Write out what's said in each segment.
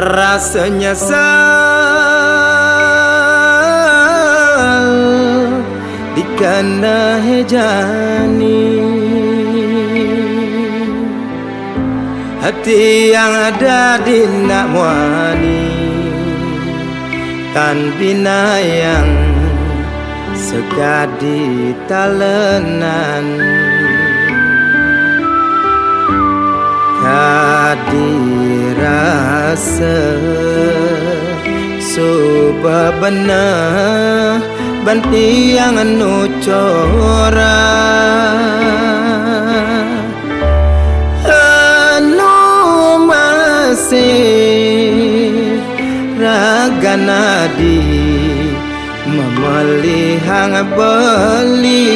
rasa nyesal dikana hejani hati yang ada di nak muani tan bina yang segadi talenan kadirasa suba benar banti yang anu cora anu masih raga nadi memelihang beli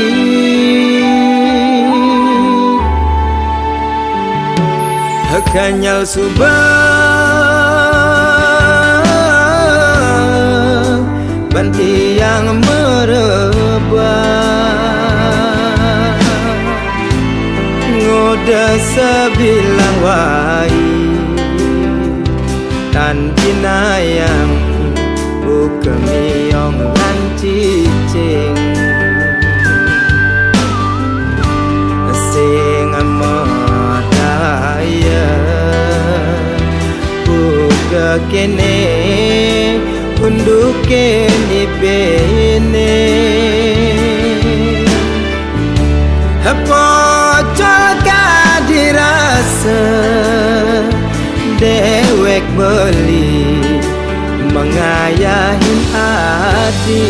kanyal subah banti yang merebah ngoda sebilang wai tan binayang bukemiong lan cicing sing modaya buka kene unduk kene bene apa jaga dirasa dewek beli mengayahin hati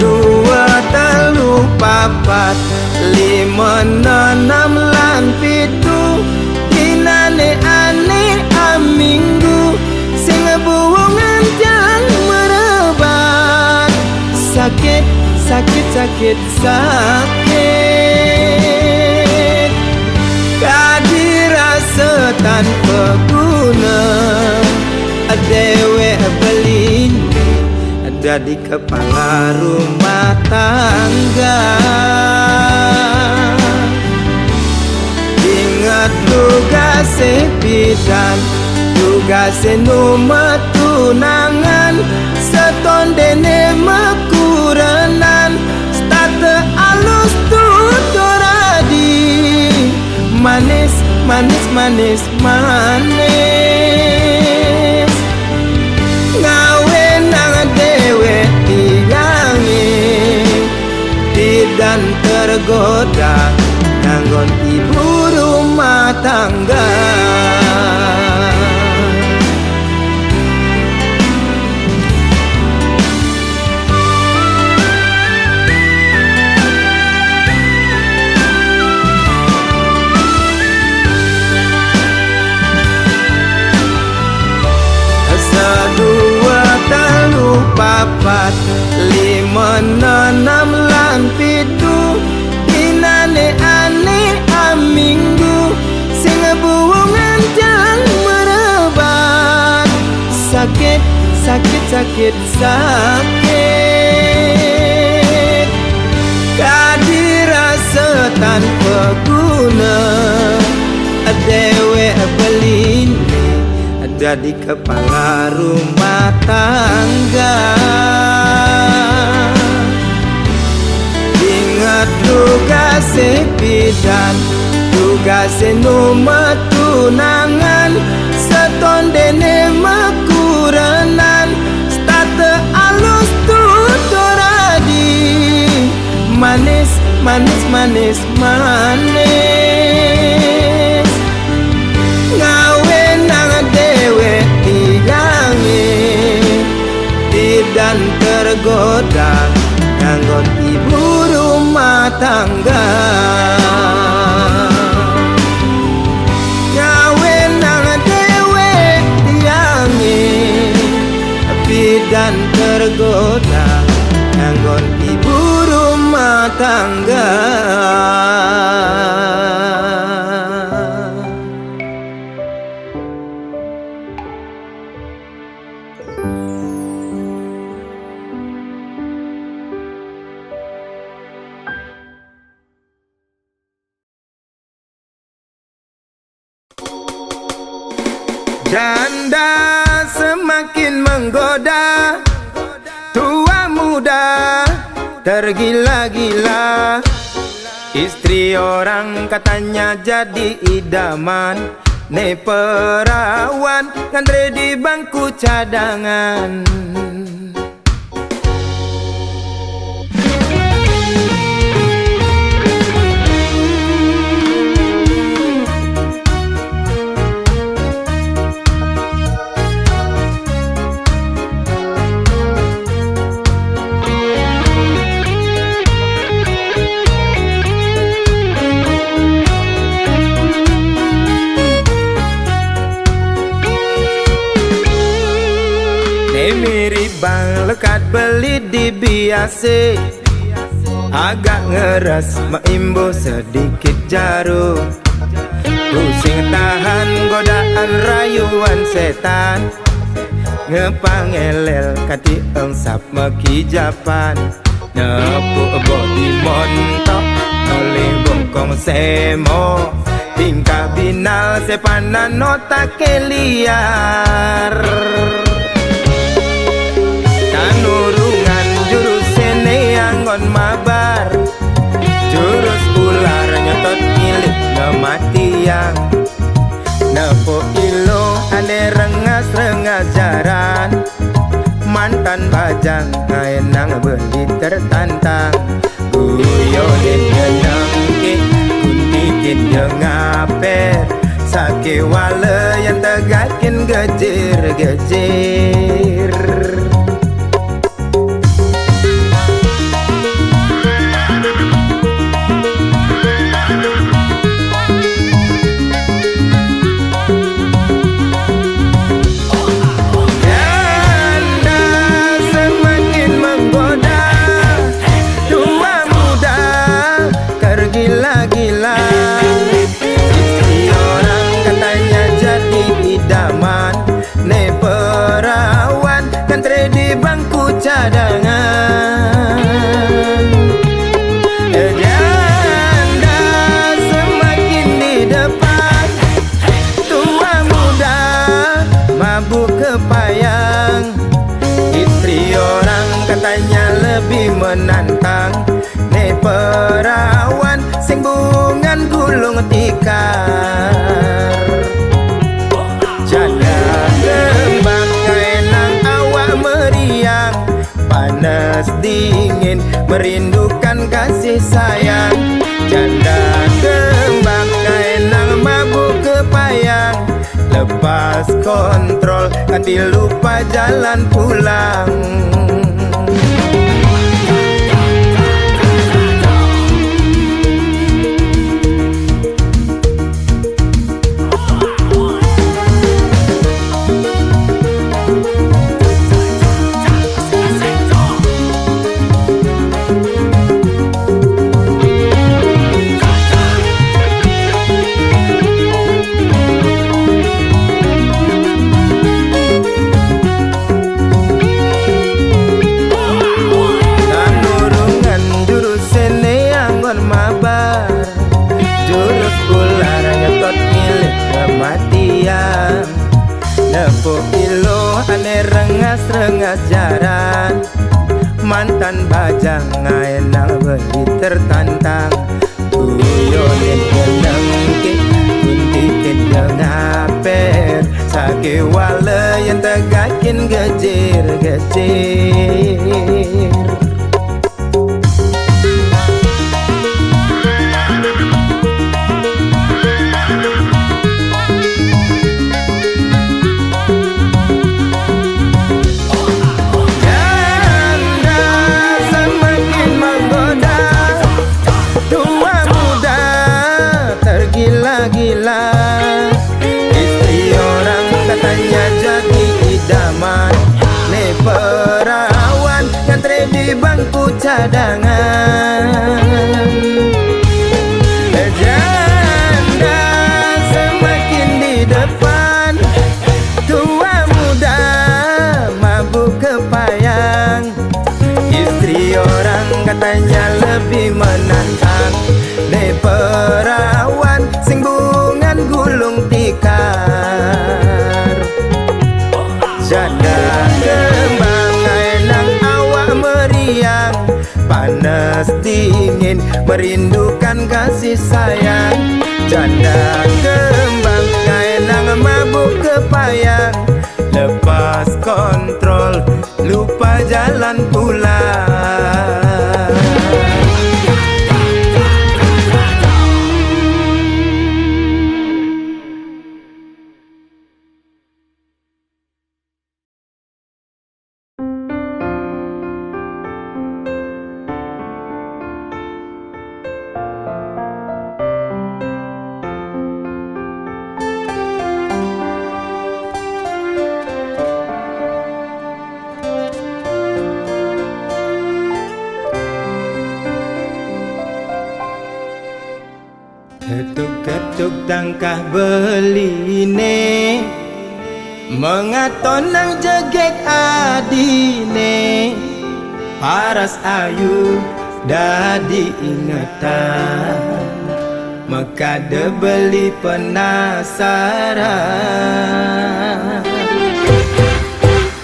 dua telu papat lima enam lan pitu dinane ane aminggu sing buwongan jang merebat sakit sakit sakit sakit kadirasa tanpa guna dewe belin jadi kepala rumah tangga ingat tugas bidan tugas nomor tunangan setondene mekuranan starte alus tutoradi manis manis manis manis ngawe nang dewe tilangi dan tergoda nanggon ibu rumah tangga papat lima enam lan pitu dinane ane aminggu sing buwongan jang merebat sakit sakit sakit sakit kadirasa tanpa guna dewe belin jadi kepala rumah tangga ingat tugas bidan tugas nomor tunangan setondene mekuranan starte alus tutoradi manis manis manis manis ngawe nang dewe tilangi dan tergoda nganggon ibu rumah tangga ngawe nang dewe tilangi dan tergoda nganggon ibu rumah tangga. Janda semakin menggoda, tua muda tergila-gila. Istri orang katanya jadi idaman, ne perawan ngantre di bangku cadangan. Mirip bang lekat beli di biasa, agak ngeras maimbo sedikit jarum. Pusing tahan godaan rayuan setan, ngepangelel kati engsap mekijapan. Nepuk bodi montok oleh bongkong semo, tingkah binal sepanan otak liar. Nurungan jurus sene anggon mabar, jurus ular nyotot milik kematian. Nepuk ilo ane rengas-rengas jaran, mantan bajang ngaenang beli tertantang. Guyonin nyenengke kuntikin jengaper, sake wale yang tegakin gejer-gejer. Gila-gila, istri orang katanya jadi idaman, ne perawan kantre di bangku cadangan. Janda semakin di depan, tua muda mabuk kepayang. Istri orang katanya lebih menantang, ne perawan sing bungan gulung tikar. Janda kembang kaenang awak meriang, panas dingin merindukan kasih sayang. Janda kembang kaenang mabuk kepayang, lepas kontrol hati lupa jalan pulang. Jurus ular nyotot milik kematian. Nepuk ilo ane rengas-rengas jaran, mantan bajang ngaenang beli tertantang. Guyonin nyenengke kuntikin jengaper, sake wale yang tegakin gejer-gejer. Gila-gila, istri orang katanya jadi idaman, ne perawan ngantre di bangku cadangan. Janda semakin di depan, tua muda mabuk kepayang. Istri orang katanya lebih menantang, ne perawan sing bungan gulung tikar. panas dingin, merindukan kasih sayang. Janda kembang kaenang mabuk kepayang, lepas kontrol lupa jalan pulang. Ketuk-ketuk tangkah beline, mengaton nang jegek adine. Paras ayu dadi ingatan, mekade beli penasaran.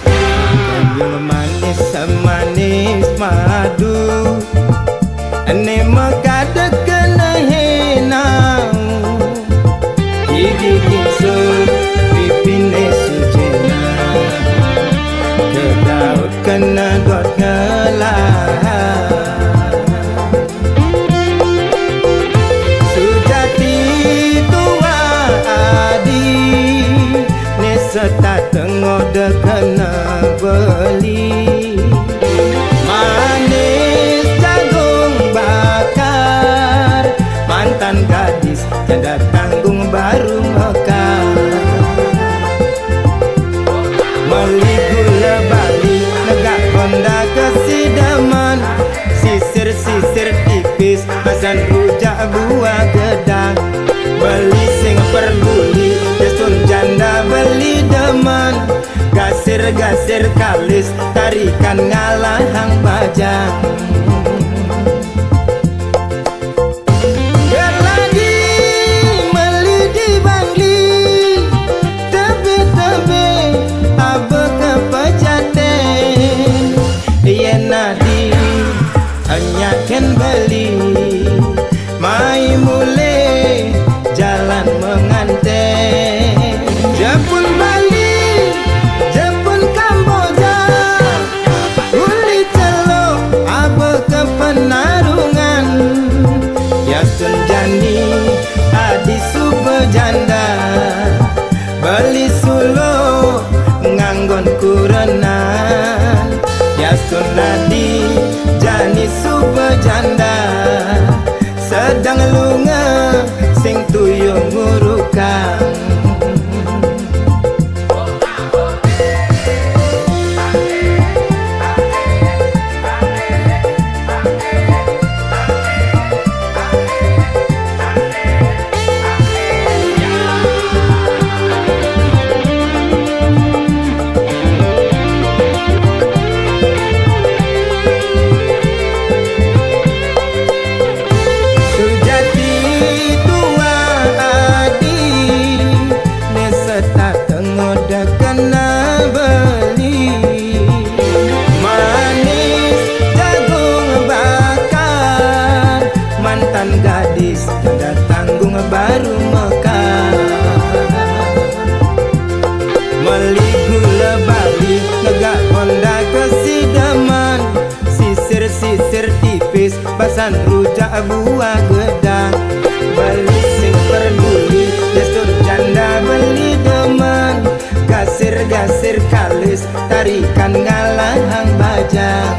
Kambing manis semanis madu, ane mekade kena henang. Gigi gingsul pipine sujena, ke daud kena got ngelah. Sujati tua adi, ne seta tengode kena beli. Manis jagung bakar, mantan gadis janda tanggung baru mekar. Meli gula bali negak Honda kesidaman, sisir-sisir tipis pesan rujak buah gedang. Beli sing perguli desun janda beli deman, gasir-gasir kalis tarikan ngalahang bajang. Ken beli mai mule jalan menganten. Jepun Bali, Jepun Kamboja, uli celo abe ke penarungan. Yasun jani adi sube janda, beli sulo nganggon kurenan. Yasun nadi jani sube janda, sedang lunga sing tuyung ngurukang. Gadis janda tanggung baru mekar. Meli gula bali negak Honda kesidaman, sisir-sisir tipis basan rujak buah gedang. Beli sing peduli desun janda beli deman, gasir-gasir kalis tarikan ngalahang bajang.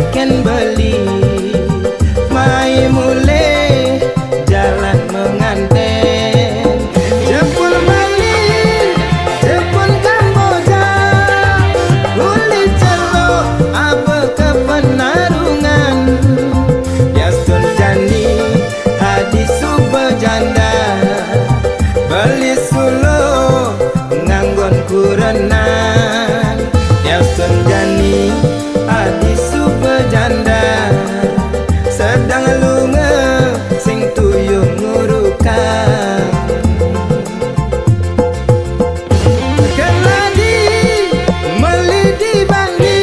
Ken beli mai mule jalan menganten. Jepun Bali, Jepun Kamboja, uli celo abe sedang lunga sing tuyuh ngurukan. Keladi meli di bangli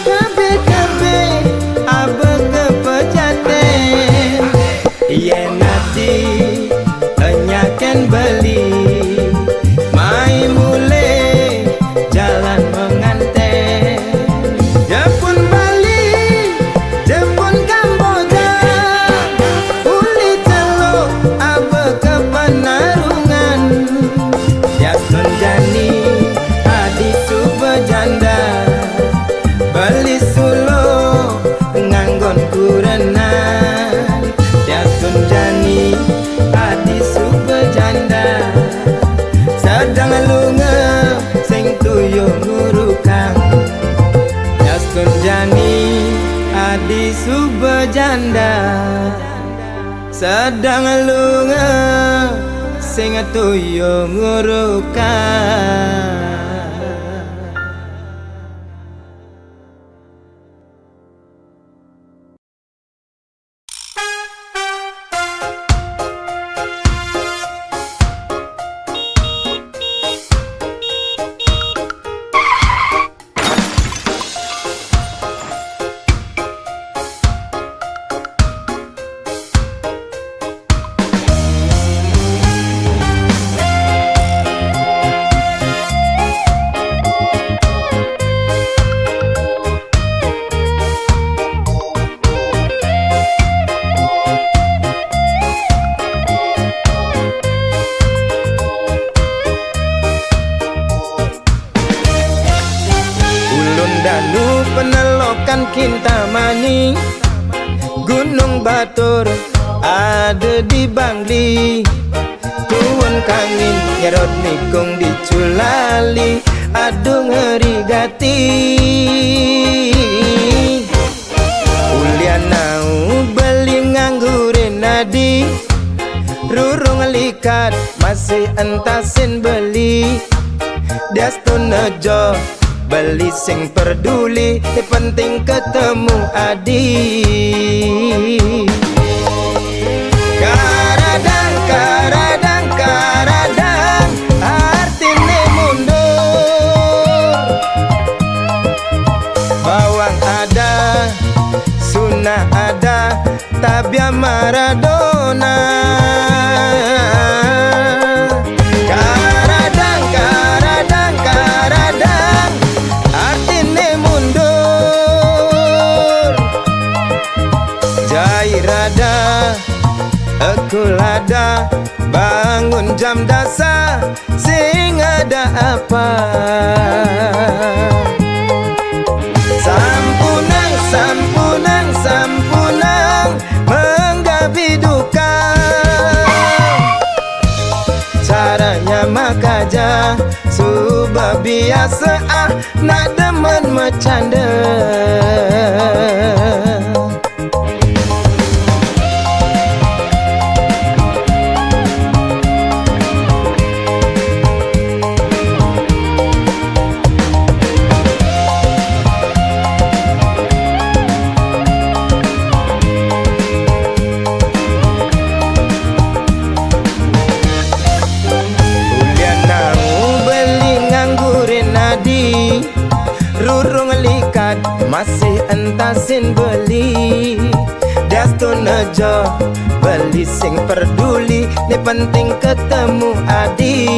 kabe-kabe abe kepejaten. Yen nanti enyaken beli mai mule jalan menganten. Jepun Bali, Jepun Kamboja, uli celuk abe ke penarungan. Yasun jani adi subejanda, beli sulo nganggon kurenan. Yasun jani adi subejanda, sedang lunga sing tuyuh ngurukang. Yasun jani adi subejanda, sedang lunga sing tuyuh ngurukang. Danu penelokan Kintamani, Gunung Batur ada di Bangli. Tuwon kangin nyerot nikung di Culali, aduh ngeri gati. Ulianau beli nganggurin nadi, rurung likat masih entasin beli. Diastun nejo beli sing peduli, penting ketemu adi. Karadang, karadang, karadang, artine mundur. Bawang ada, sunnah ada, tabia Maradona. Karadang, karadang, karadang, artine mundur. Jairada, ekulada, bangun jam dasar, sing ada apa? Sampunang, sampunang, sampunang, menggabi duka. Caranya makaja, subah biasa nak demen bercanda. Rurung likat masih entasin beli. Diastun nejo beli sing peduli, ni penting ketemu adi.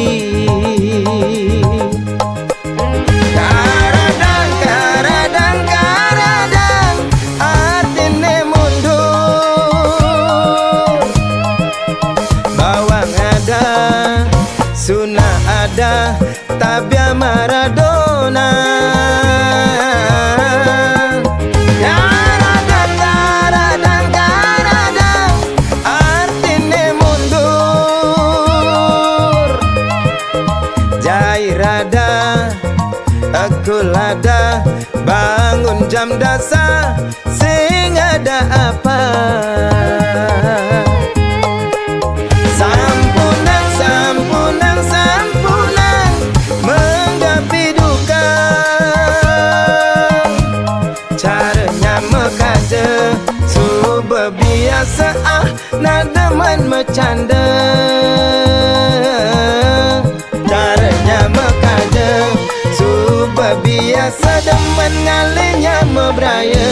Karadang, karadang, karadang, artine mundur. Bawang ada, sunnah ada, tabia Maradona. Karadang, karadang, karadang, artine mundur. Jairada, ekulada, bangun jam dasar, sing ada apa? Sampunang, sampunang, sampunang, menggapi duka. Caranya mekaje, biasa nadaman bercanda, caranya mekaja biasa demen ngalenya mebraya.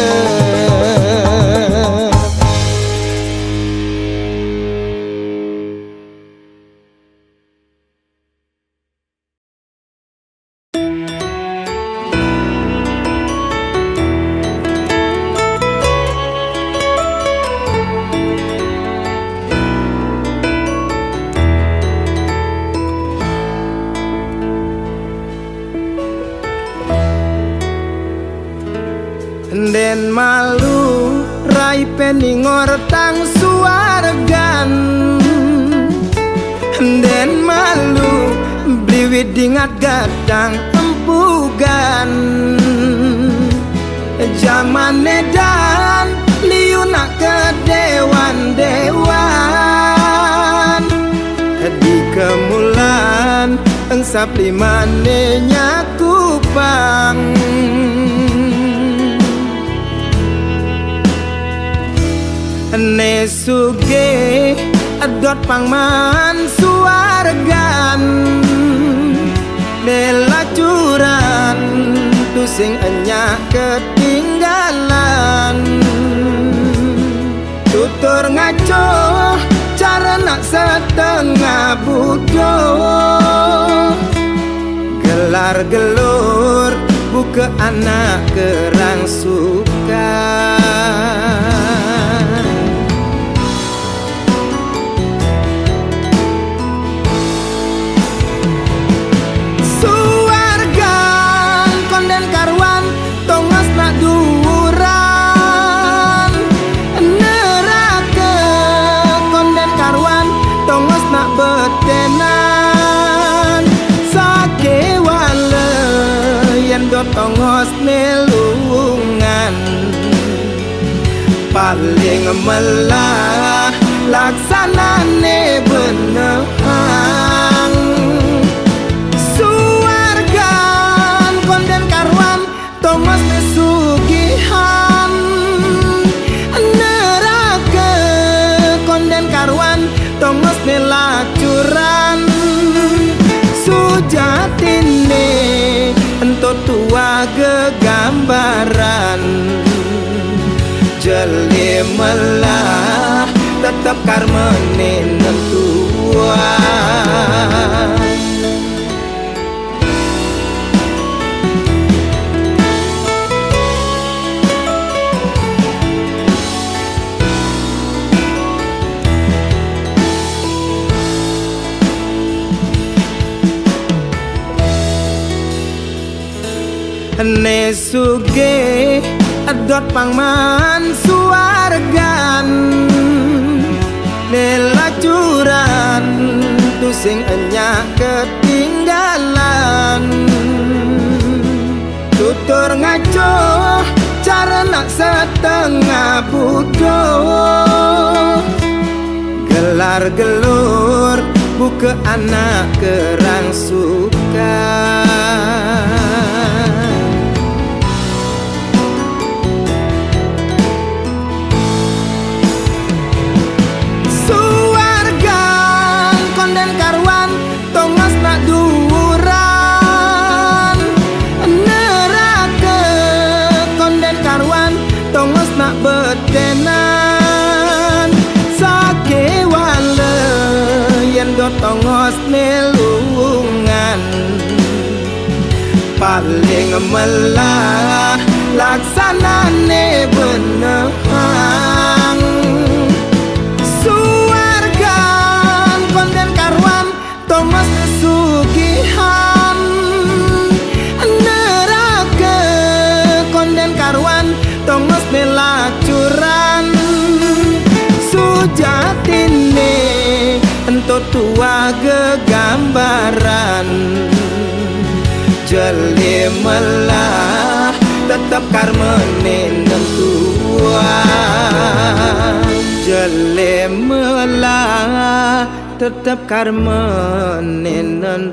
Den malu rai peningor tang suargan, den malu bliwit dingat gadang empugan. Zaman edan liu nak ke dewan-dewan, di kemulan engsap limane nyakupang. Ne suge adot pangman suargan, nelacuran tu sing enya ketinggalan. Tutur ngaco cara nak setengah bodoh, gelar gelur buka anak kerang suka. Tongos nelungan paling melah laksanane benehang. Suargan konden karwan tongos nesugihan, neraka konden karwan tongos nelacuran. Sujatine ento tua gegambaran, jeli melah tetap karmene nentuan. Ne suge adot pangman suargan, nelacuran tu sing enya ketinggalan. Tutur ngaco cara nak setengah bodoh, gelar gelur buka anak kerang suka. Betenan sake wale yen do tongos nelungan, paling melah laksanane benehang. Suargan konden karwan tongos nesugihan, neraka konden karwan tongos nelacuran. Sujatine ento tua gegambaran, jeli melah tetap karmene nentuan. Jeli melah tetap karmene nentuan.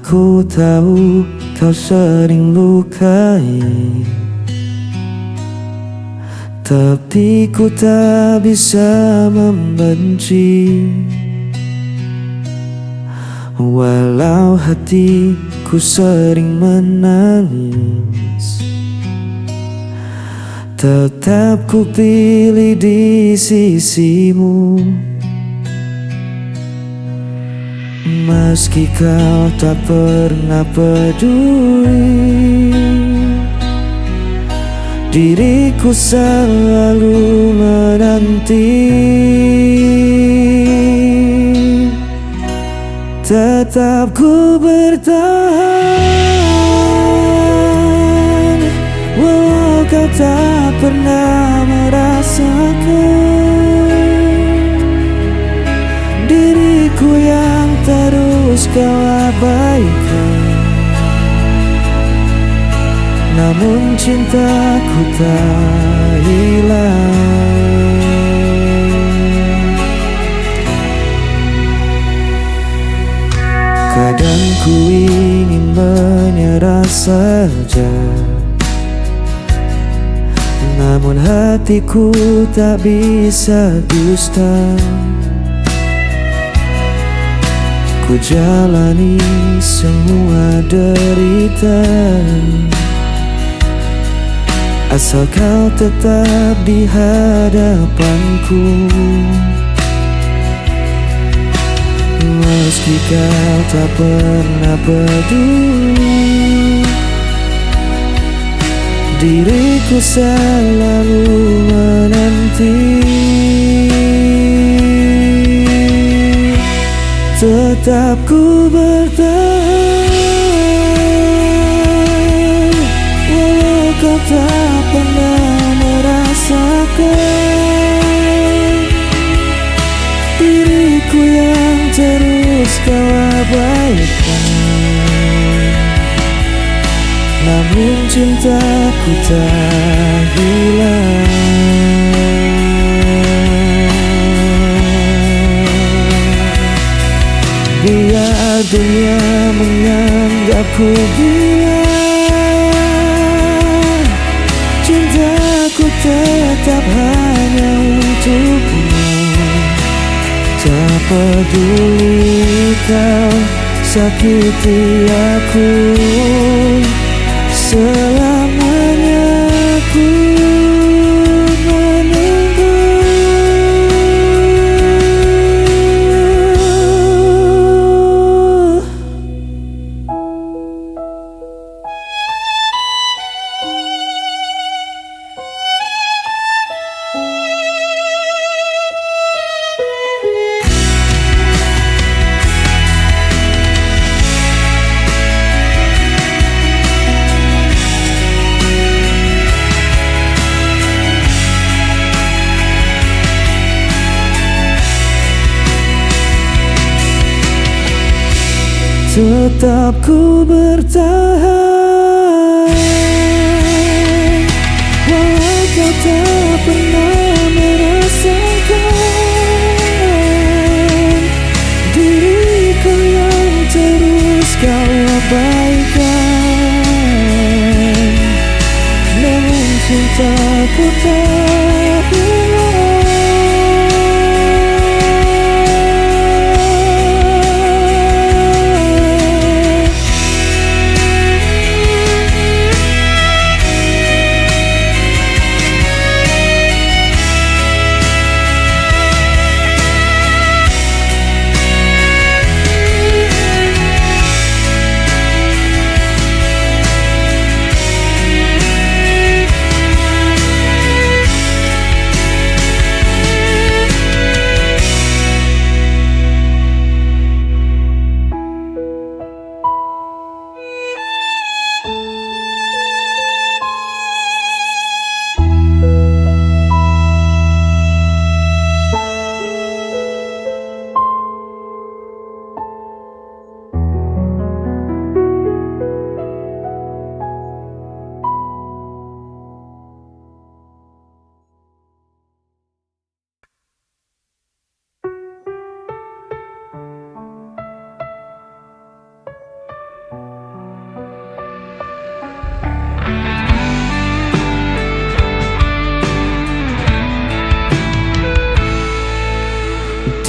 Aku tahu kau sering lukai, tapi ku tak bisa membenci. Walau hatiku sering menangis, tetap ku pilih di sisimu. Meski kau tak pernah peduli, diriku selalu menanti. Tetap ku bertahan, walau kau tak pernah merasakan. Diriku yang terus kau abaikan, namun cintaku tak hilang. Kadang ku ingin menyerah saja, namun hatiku tak bisa dusta. Ku jalani semua derita, asal kau tetap di hadapanku. Meski kau tak pernah peduli, diriku selalu menanti. Tetap ku bertahan, walau kau tak pernah merasakan. Diriku yang terus kau abaikan, namun cintaku tak hilang. Biar dunia menganggapku gila, cintaku tetap hanya untukmu. Tak peduli kau sakiti aku, selamanya aku menunggu. Tetap ku bertahan, walau kau tak pernah merasakan. Diriku yang terus kau abaikan, namun cintaku tak hilang.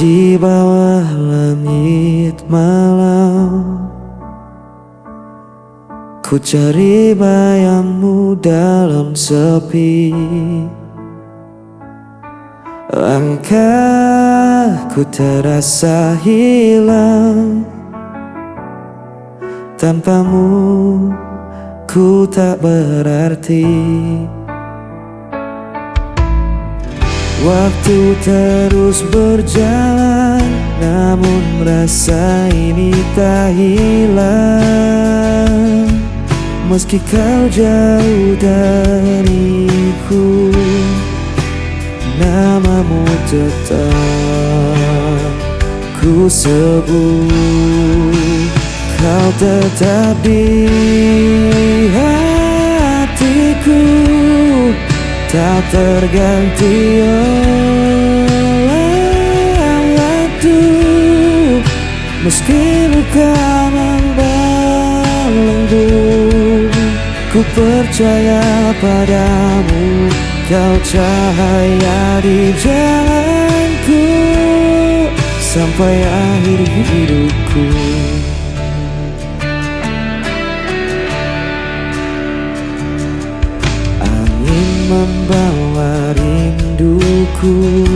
Di bawah langit malam, ku cari bayangmu dalam sepi. Langkahku terasa hilang, tanpamu ku tak berarti. Waktu terus berjalan, namun rasa ini tak hilang. Meski kau jauh dariku, namamu tetap ku sebut. Kau tetap di hatiku, tak terganti oleh waktu. Meski luka membelenggu, ku percaya padamu. Kau cahaya di jalanku sampai akhir hidupku. Angin membawa rinduku,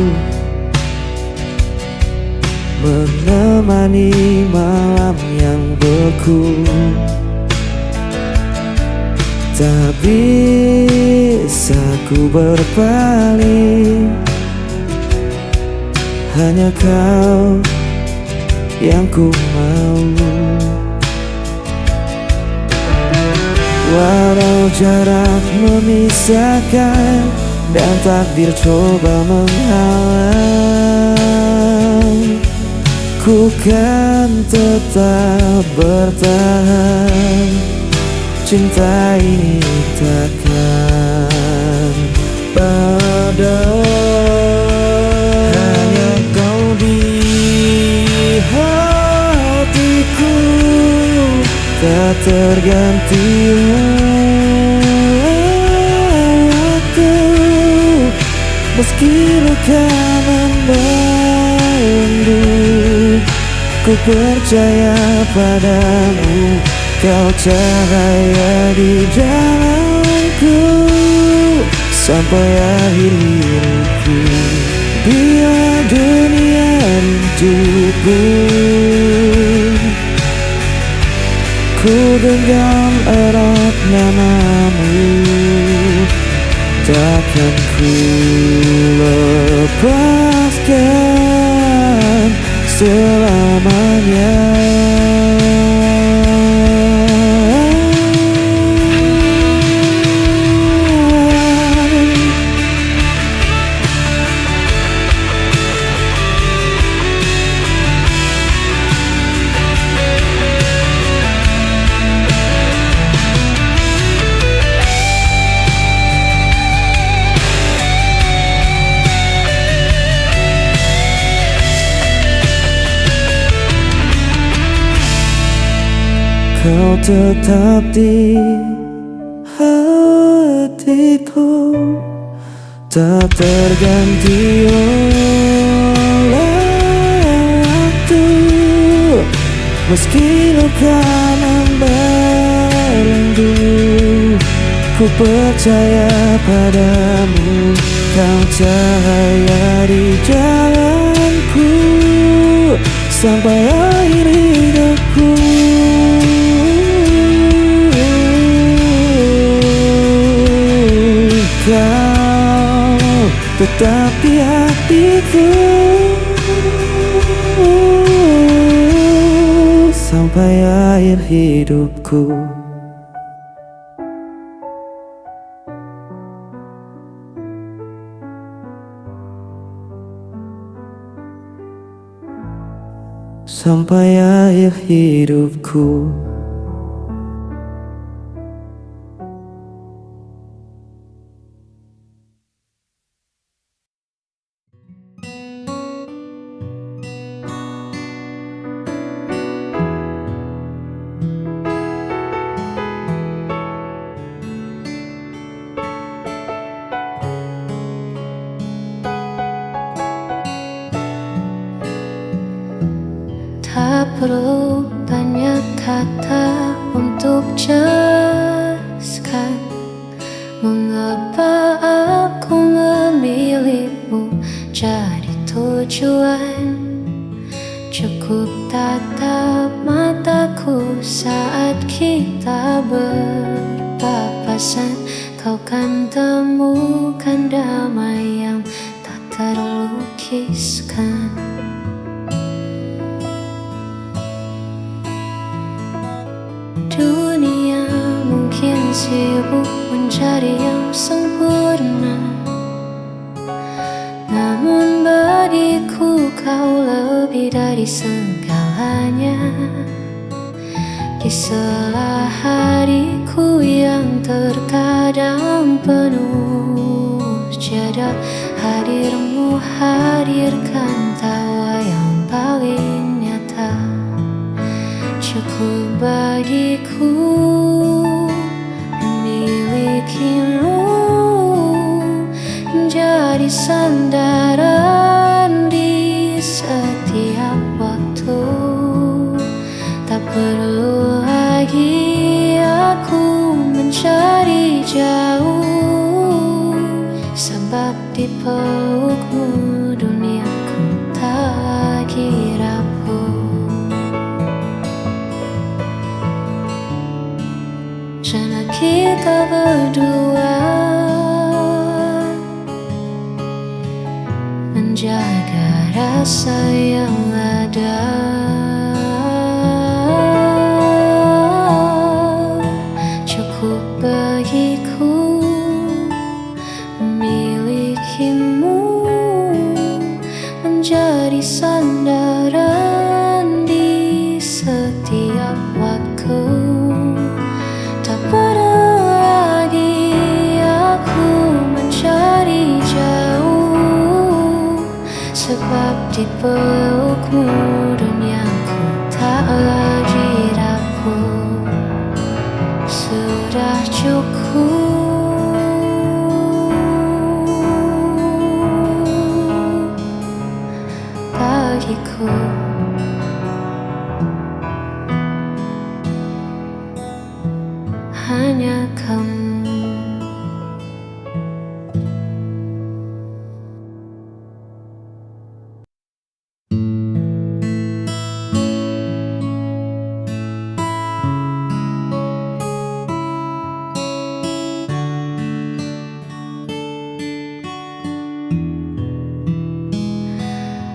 menemani malam yang beku. Tak bisa ku berpaling, hanya kau yang ku mau. Walau jarak memisahkan dan takdir coba menghalang, ku kan tetap bertahan. Cinta ini takkan padam. Hanya kau di hatiku, tak terganti waktu. Meski luka membelenggu, ku percaya padamu. Kau cahaya di jalanku sampai akhir hidupku. Bila dunia rindu pun, ku genggam erat namamu. Takkan ku lepaskan selamanya. Kau tetap di hatiku, tak terganti oleh waktu. Meski luka membelenggu, ku percaya padamu. Kau cahaya di jalanku sampai akhir hidupku. Kau tetap di hatiku sampai akhir hidupku. Sampai akhir hidupku. Tak perlu banyak kata untuk jelaskan mengapa aku memilihmu jadi tujuan. Cukup tatap mataku saat kita berpapasan, kau kan temukan damai yang tak terlukiskan. Dunia mungkin sibuk mencari yang sempurna, namun bagiku kau lebih dari segalanya. Di sela hariku yang terkadang penuh jeda, hadirmu hadirkan tawa yang paling nyata. Cukup bagiku memilikimu menjadi sandaran di setiap waktu. Tak perlu lagi aku mencari jauh, sebab di pelukmu duniaku tak lagi rapuh. Jana kita berdua menjaga rasa yang ada. Cukup bagiku memilikimu menjadi sandaran di setiap waktu. Tak perlu lagi aku mencari jauh, sebab di pelukmu duniaku tak lagi rapuh. Sudah cukup bagiku. Hanya kamu.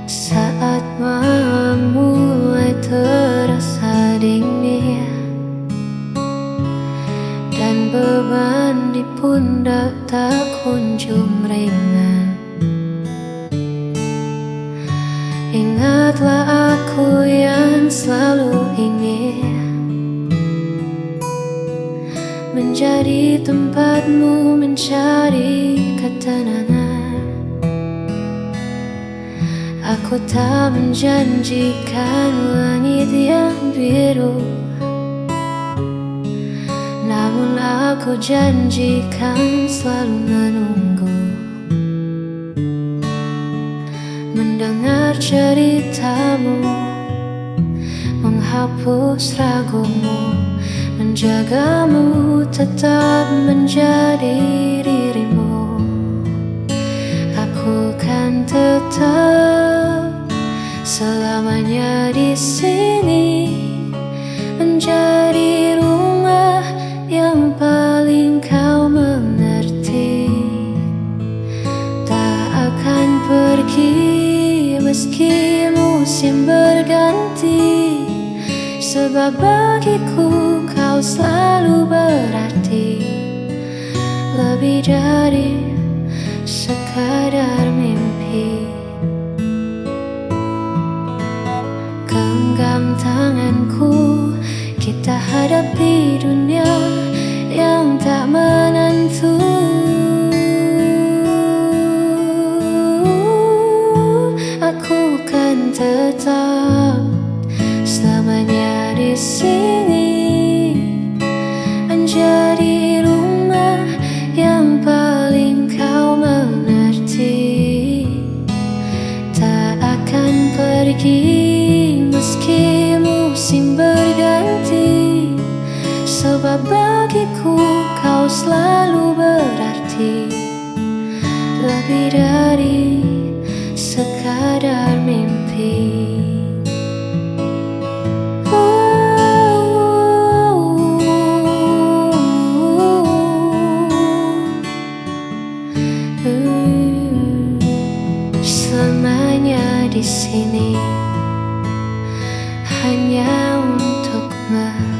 Saat malam mulai terasa dingin dan beban di pundak tak kunjung ringan, ingatlah aku yang selalu ingin menjadi tempatmu mencari ketenangan. Aku tak menjanjikan langit yang biru, namun aku janjikan selalu menunggu, mendengar ceritamu, menghapus ragumu, menjagamu tetap menjadi dirimu. Aku kan tetap selamanya di sini, menjadi rumah yang paling kau mengerti. Tak akan pergi meski musim berganti, sebab bagiku kau selalu berarti lebih dari sekadar mimpi. Genggam tanganku, kita hadapi dunia yang tak menentu. Aku kan tetap selamanya di sini, menjadi rumah yang paling kau mengerti. Tak akan pergi meski selalu berarti lebih dari sekadar mimpi. Selamanya di sini hanya untukmu.